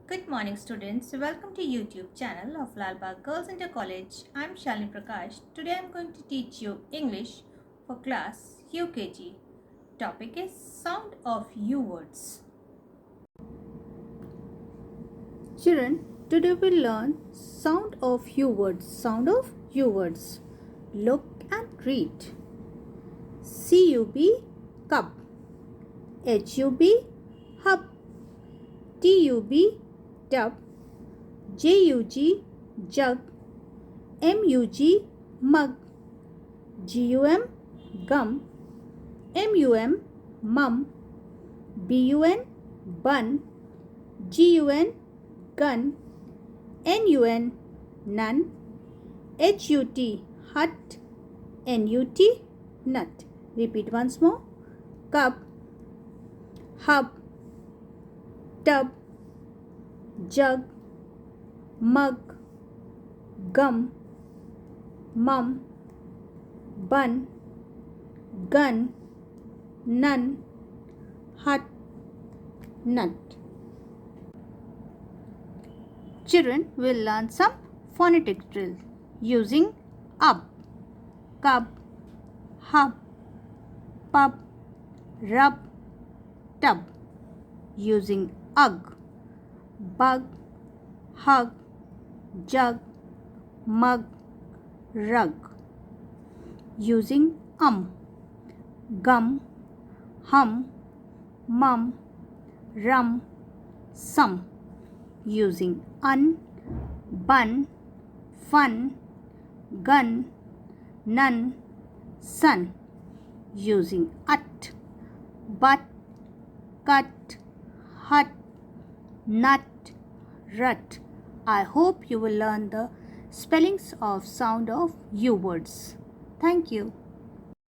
Good morning, students. Welcome to YouTube channel of Lalbagh Girls Inter College. I'm Shalini Prakash. Today I'm going to teach you English for class UKG. Topic is sound of U words. Children, today we'll learn sound of U words. Sound of U words. Look and read. CUB, cup. HUB, hub. TUB, tub. JUG, jug. MUG, mug. GUM, gum. MUM, mum. BUN, bun. GUN, gun. NUN, none. HUT, hut. NUT, nut. Repeat once more. Cup, hub, tub, jug, mug, gum, mum, bun, gun, none, hut, nut. Children will learn some phonetic drill using up, cub, hub, pub, rub, tub. Using ugg, bug, hug, jug, mug, rug. Using gum, hum, mum, rum, sum. Using bun, fun, gun, none, sun. Using ut, but, cut, hut, nut, rut. I hope you will learn the spellings of sound of U words. Thank you.